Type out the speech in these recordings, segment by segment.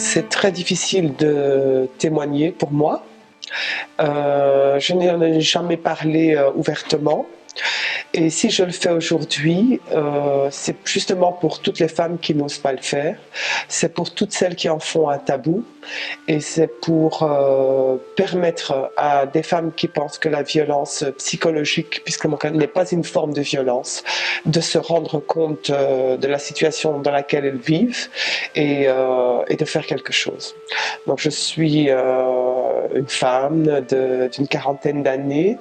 c'est très difficile de témoigner pour moi. Je n'en ai jamais parlé ouvertement. Et si je le fais aujourd'hui, c'est justement pour toutes les femmes qui n'osent pas le faire. C'est pour toutes celles qui en font un tabou. Et c'est pour permettre à des femmes qui pensent que la violence psychologique, puisque mon cas n'est pas une forme de violence, de se rendre compte de la situation dans laquelle elles vivent et de faire quelque chose. Donc je suis une femme d'une quarantaine d'années.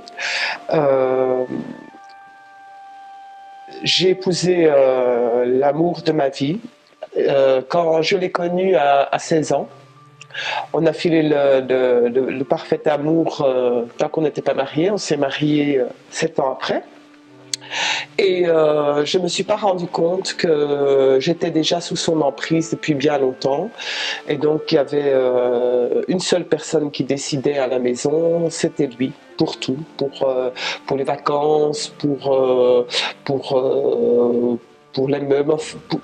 J'ai épousé l'amour de ma vie. Quand je l'ai connu à 16 ans, on a filé le parfait amour tant qu'on n'était pas mariés. On s'est mariés 7 ans après. Et je ne me suis pas rendu compte que j'étais déjà sous son emprise depuis bien longtemps. Et donc il y avait une seule personne qui décidait à la maison, c'était lui. Pour tout, pour les vacances, pour les meubles,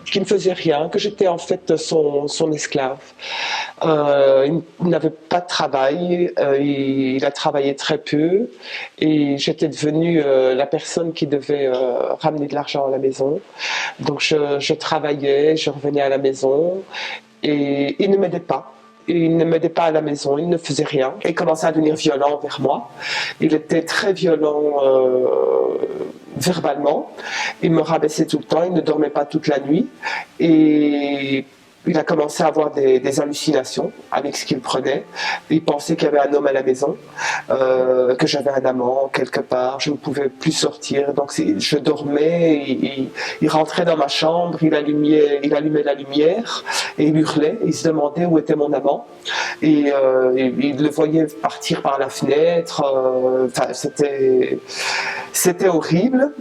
qui ne faisait rien, que j'étais en fait son esclave. Il n'avait pas de travail, il a travaillé très peu et j'étais devenue la personne qui devait ramener de l'argent à la maison. Donc je travaillais, je revenais à la maison et il ne m'aidait pas. Il ne m'aidait pas à la maison, il ne faisait rien. Il commençait à devenir violent envers moi. Il était très violent verbalement. Il me rabaissait tout le temps, il ne dormait pas toute la nuit. Et il a commencé à avoir des hallucinations avec ce qu'il prenait. Il pensait qu'il y avait un homme à la maison, que j'avais un amant quelque part, je ne pouvais plus sortir. Donc je dormais, il rentrait dans ma chambre, il allumait la lumière et il hurlait. Il se demandait où était mon amant. Et il le voyait partir par la fenêtre. C'était horrible.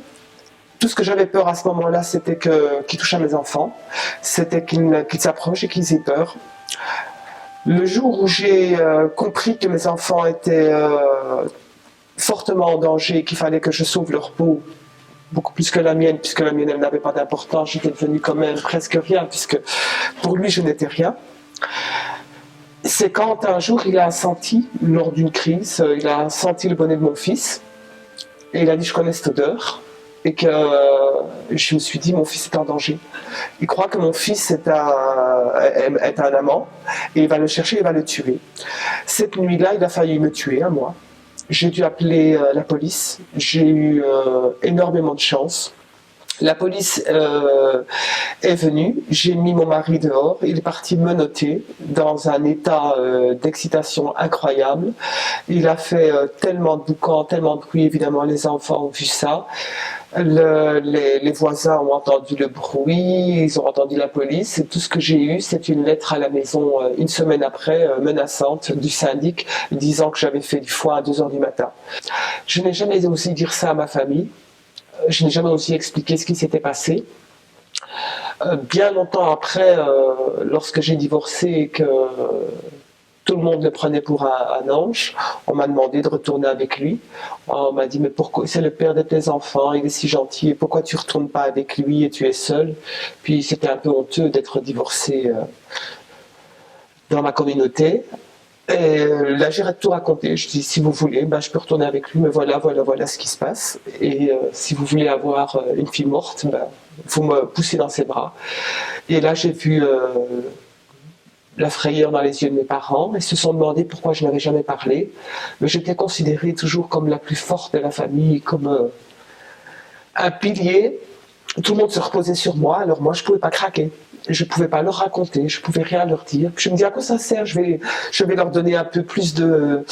Tout ce que j'avais peur à ce moment-là, c'était qu'il touche à mes enfants, c'était qu'il s'approche et qu'ils aient peur. Le jour où j'ai compris que mes enfants étaient fortement en danger, qu'il fallait que je sauve leur peau, beaucoup plus que la mienne, puisque la mienne, elle n'avait pas d'importance, j'étais devenue quand même presque rien, puisque pour lui, je n'étais rien. C'est quand un jour, il a senti, lors d'une crise, il a senti le bonnet de mon fils, et il a dit, je connais cette odeur. Et que je me suis dit, mon fils est en danger. Il croit que mon fils est un amant, et il va le chercher, il va le tuer. Cette nuit-là, il a failli me tuer, moi. J'ai dû appeler la police. J'ai eu énormément de chance. La police est venue, j'ai mis mon mari dehors, il est parti menotter dans un état d'excitation incroyable. Il a fait tellement de boucans, tellement de bruit, évidemment les enfants ont vu ça. Les voisins ont entendu le bruit, ils ont entendu la police. Et tout ce que j'ai eu, c'est une lettre à la maison une semaine après, menaçante, du syndic, disant que j'avais fait du foin à 2h du matin. Je n'ai jamais osé dire ça à ma famille. Je n'ai jamais aussi expliqué ce qui s'était passé. Bien longtemps après, lorsque j'ai divorcé et que tout le monde le prenait pour un ange, on m'a demandé de retourner avec lui. On m'a dit, mais pourquoi, c'est le père de tes enfants, il est si gentil, et pourquoi tu ne retournes pas avec lui et tu es seule? Puis c'était un peu honteux d'être divorcée dans ma communauté. Et là, j'ai tout raconté. Je dis, si vous voulez, je peux retourner avec lui, mais voilà ce qui se passe. Et si vous voulez avoir une fille morte, vous me poussez dans ses bras. Et là, j'ai vu la frayeur dans les yeux de mes parents. Ils se sont demandé pourquoi je n'avais jamais parlé. Mais j'étais considérée toujours comme la plus forte de la famille, comme un pilier. Tout le monde se reposait sur moi, alors moi, je ne pouvais pas craquer. Je ne pouvais pas leur raconter, je ne pouvais rien leur dire. Puis je me dis, à quoi ça sert? Je vais leur donner un peu plus de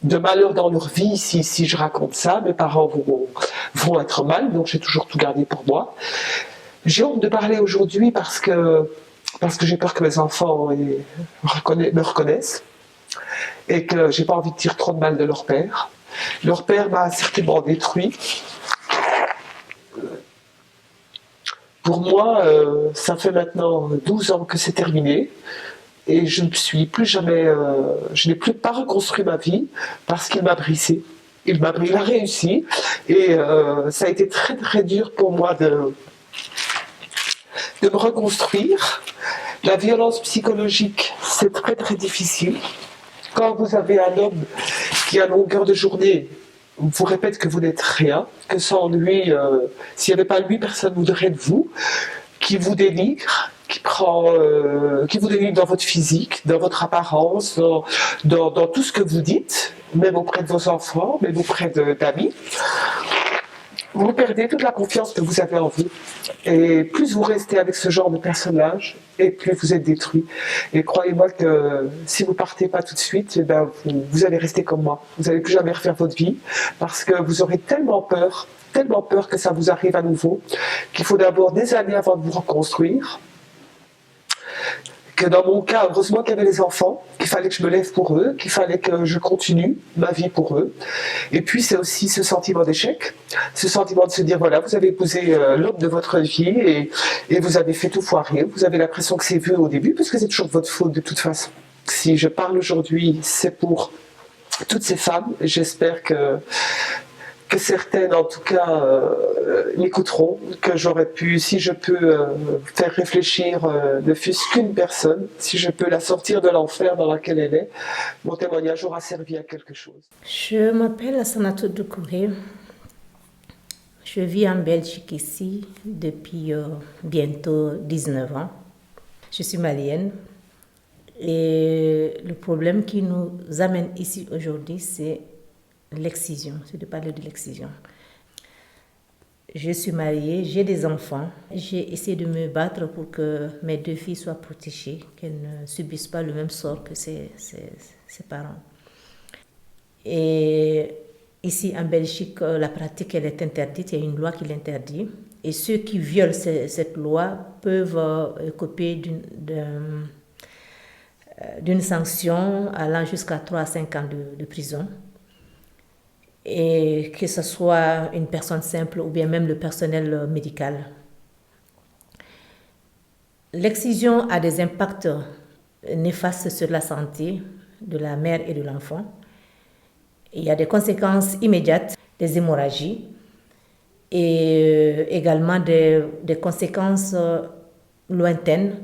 malheur dans leur vie si je raconte ça. Mes parents vont être mal, donc j'ai toujours tout gardé pour moi. J'ai honte de parler aujourd'hui parce que j'ai peur que mes enfants me reconnaissent et que j'ai pas envie de dire trop de mal de leur père. Leur père m'a certainement détruit. Pour moi, ça fait maintenant 12 ans que c'est terminé et je n'ai plus pas reconstruit ma vie parce qu'il m'a brisé. Il a réussi et ça a été très très dur pour moi de me reconstruire. La violence psychologique, c'est très très difficile. Quand vous avez un homme qui, à longueur de journée, vous répète que vous n'êtes rien, que sans lui, s'il n'y avait pas lui, personne ne voudrait de vous, qui vous dénigre, qui vous dénigre dans votre physique, dans votre apparence, dans tout ce que vous dites, même auprès de vos enfants, même auprès d'amis. Vous perdez toute la confiance que vous avez en vous. Et plus vous restez avec ce genre de personnage, et plus vous êtes détruit. Et croyez-moi que si vous partez pas tout de suite, eh ben vous allez rester comme moi. Vous n'allez plus jamais refaire votre vie, parce que vous aurez tellement peur que ça vous arrive à nouveau, qu'il faut d'abord des années avant de vous reconstruire. Que dans mon cas, heureusement qu'il y avait les enfants, qu'il fallait que je me lève pour eux, qu'il fallait que je continue ma vie pour eux. Et puis c'est aussi ce sentiment d'échec, ce sentiment de se dire voilà, vous avez épousé l'homme de votre vie et vous avez fait tout foirer. Vous avez l'impression que c'est vu au début, parce que c'est toujours votre faute de toute façon. Si je parle aujourd'hui, c'est pour toutes ces femmes. J'espère que certaines, en tout cas, m'écouteront, que j'aurais pu, si je peux faire réfléchir ne fût-ce qu'une personne, si je peux la sortir de l'enfer dans lequel elle est, mon témoignage aura servi à quelque chose. Je m'appelle Assanatou Doucouré. Je vis en Belgique ici depuis bientôt 19 ans. Je suis malienne. Et le problème qui nous amène ici aujourd'hui, c'est l'excision, c'est de parler de l'excision. Je suis mariée, j'ai des enfants. J'ai essayé de me battre pour que mes 2 filles soient protégées, qu'elles ne subissent pas le même sort que ses parents. Et ici en Belgique, la pratique elle est interdite, il y a une loi qui l'interdit. Et ceux qui violent cette loi peuvent écoper d'une sanction allant jusqu'à 3 à 5 ans de prison. Et que ce soit une personne simple ou bien même le personnel médical. L'excision a des impacts néfastes sur la santé de la mère et de l'enfant. Il y a des conséquences immédiates, des hémorragies et également des conséquences lointaines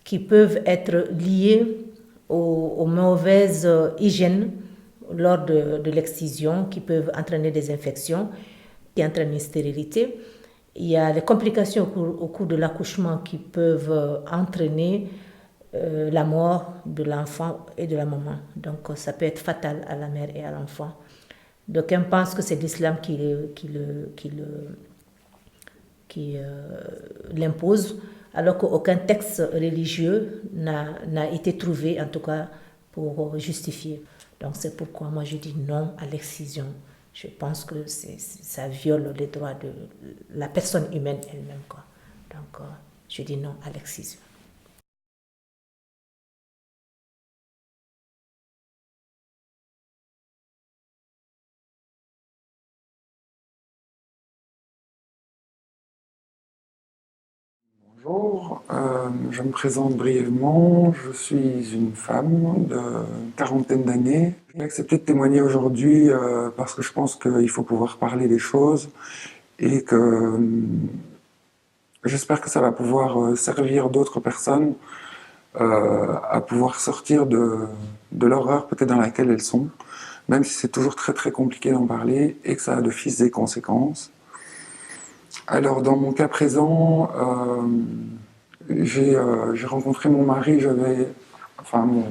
qui peuvent être liées aux mauvaises hygiènes lors de l'excision, qui peuvent entraîner des infections, qui entraînent une stérilité. Il y a les complications au cours de l'accouchement qui peuvent entraîner la mort de l'enfant et de la maman. Donc ça peut être fatal à la mère et à l'enfant. D'aucuns pensent que c'est l'islam qui l'impose, alors qu'aucun texte religieux n'a été trouvé, en tout cas, pour justifier. Donc c'est pourquoi moi je dis non à l'excision. Je pense que ça viole les droits de la personne humaine elle-même, quoi. Donc je dis non à l'excision. Bonjour, je me présente brièvement. Je suis une femme de quarantaine d'années. J'ai accepté de témoigner aujourd'hui parce que je pense qu'il faut pouvoir parler des choses et que j'espère que ça va pouvoir servir d'autres personnes à pouvoir sortir de l'horreur peut-être dans laquelle elles sont, même si c'est toujours très très compliqué d'en parler et que ça a d'office des conséquences. Alors dans mon cas présent, j'ai rencontré mon mari, mon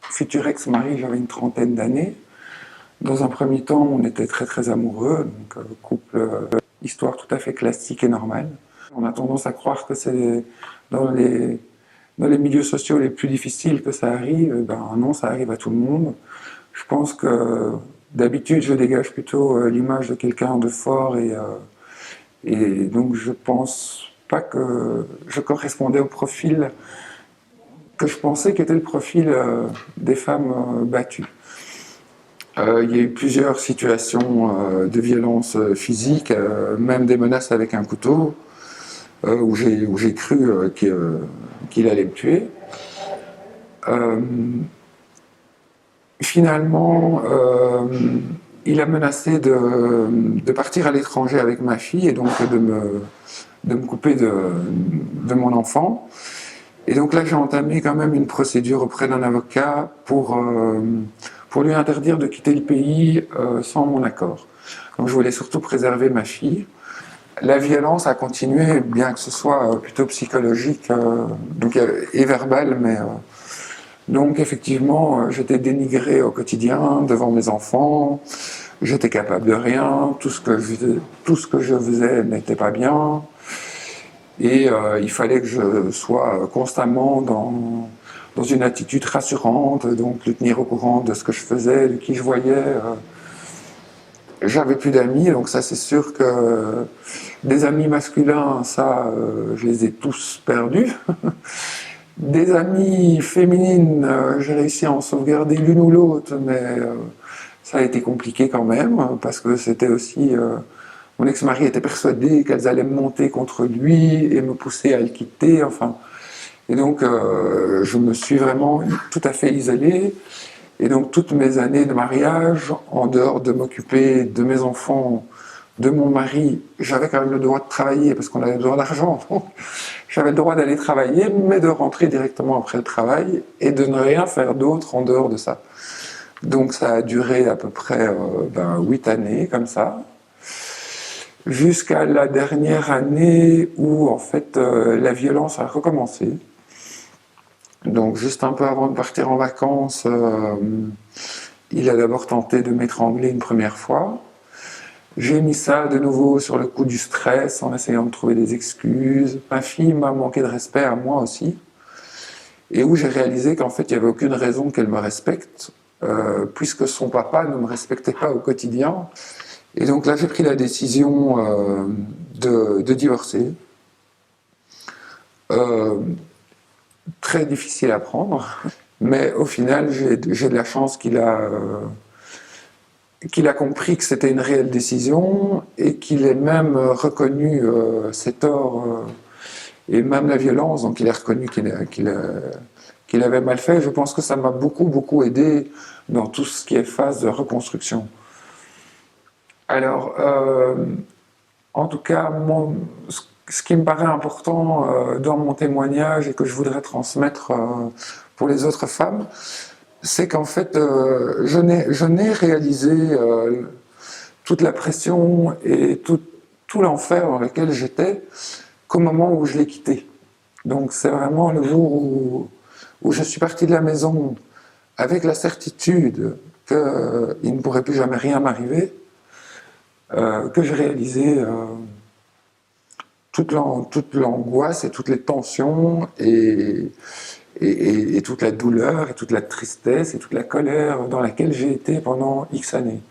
futur ex-mari, j'avais une trentaine d'années. Dans un premier temps, on était très très amoureux, donc couple, histoire tout à fait classique et normale. On a tendance à croire que c'est dans les milieux sociaux les plus difficiles que ça arrive. Ben non, ça arrive à tout le monde. Je pense que d'habitude, je dégage plutôt l'image de quelqu'un de fort et donc je pense pas que je correspondais au profil que je pensais qu'était le profil des femmes battues. Il y a eu plusieurs situations de violence physique, même des menaces avec un couteau, où j'ai cru qu'il allait me tuer. Finalement, il a menacé de partir à l'étranger avec ma fille et donc de me couper de mon enfant. Et donc là, j'ai entamé quand même une procédure auprès d'un avocat pour lui interdire de quitter le pays sans mon accord. Donc je voulais surtout préserver ma fille. La violence a continué, bien que ce soit plutôt psychologique donc, et verbale, mais donc effectivement, j'étais dénigré au quotidien devant mes enfants, j'étais capable de rien, tout ce que je faisais n'était pas bien, et il fallait que je sois constamment dans une attitude rassurante, donc le tenir au courant de ce que je faisais, de qui je voyais. J'avais plus d'amis, donc ça c'est sûr que des amis masculins, ça je les ai tous perdus. Des amies féminines, j'ai réussi à en sauvegarder l'une ou l'autre, mais ça a été compliqué quand même, parce que c'était aussi... mon ex-mari était persuadé qu'elles allaient me monter contre lui et me pousser à le quitter, enfin... Et donc je me suis vraiment tout à fait isolé. Et donc toutes mes années de mariage, en dehors de m'occuper de mes enfants, de mon mari, j'avais quand même le droit de travailler parce qu'on avait besoin d'argent. Donc j'avais le droit d'aller travailler, mais de rentrer directement après le travail et de ne rien faire d'autre en dehors de ça. Donc ça a duré à peu près 8 années comme ça, jusqu'à la dernière année où en fait la violence a recommencé. Donc juste un peu avant de partir en vacances, il a d'abord tenté de m'étrangler une première fois. J'ai mis ça de nouveau sur le coup du stress en essayant de trouver des excuses. Ma fille m'a manqué de respect à moi aussi. Et où j'ai réalisé qu'en fait il n'y avait aucune raison qu'elle me respecte, puisque son papa ne me respectait pas au quotidien. Et donc là j'ai pris la décision de divorcer. Très difficile à prendre, mais au final j'ai de la chance qu'il a compris que c'était une réelle décision et qu'il ait même reconnu ses torts et même la violence, donc il a reconnu qu'il avait mal fait. Je pense que ça m'a beaucoup aidé dans tout ce qui est phase de reconstruction. Alors, en tout cas, ce qui me paraît important dans mon témoignage et que je voudrais transmettre pour les autres femmes, c'est qu'en fait, je n'ai réalisé toute la pression et tout l'enfer dans lequel j'étais qu'au moment où je l'ai quitté. Donc c'est vraiment le jour où je suis parti de la maison avec la certitude qu'il ne pourrait plus jamais rien m'arriver, que j'ai réalisé toute l'angoisse et toutes les tensions et toute la douleur et toute la tristesse et toute la colère dans laquelle j'ai été pendant X années.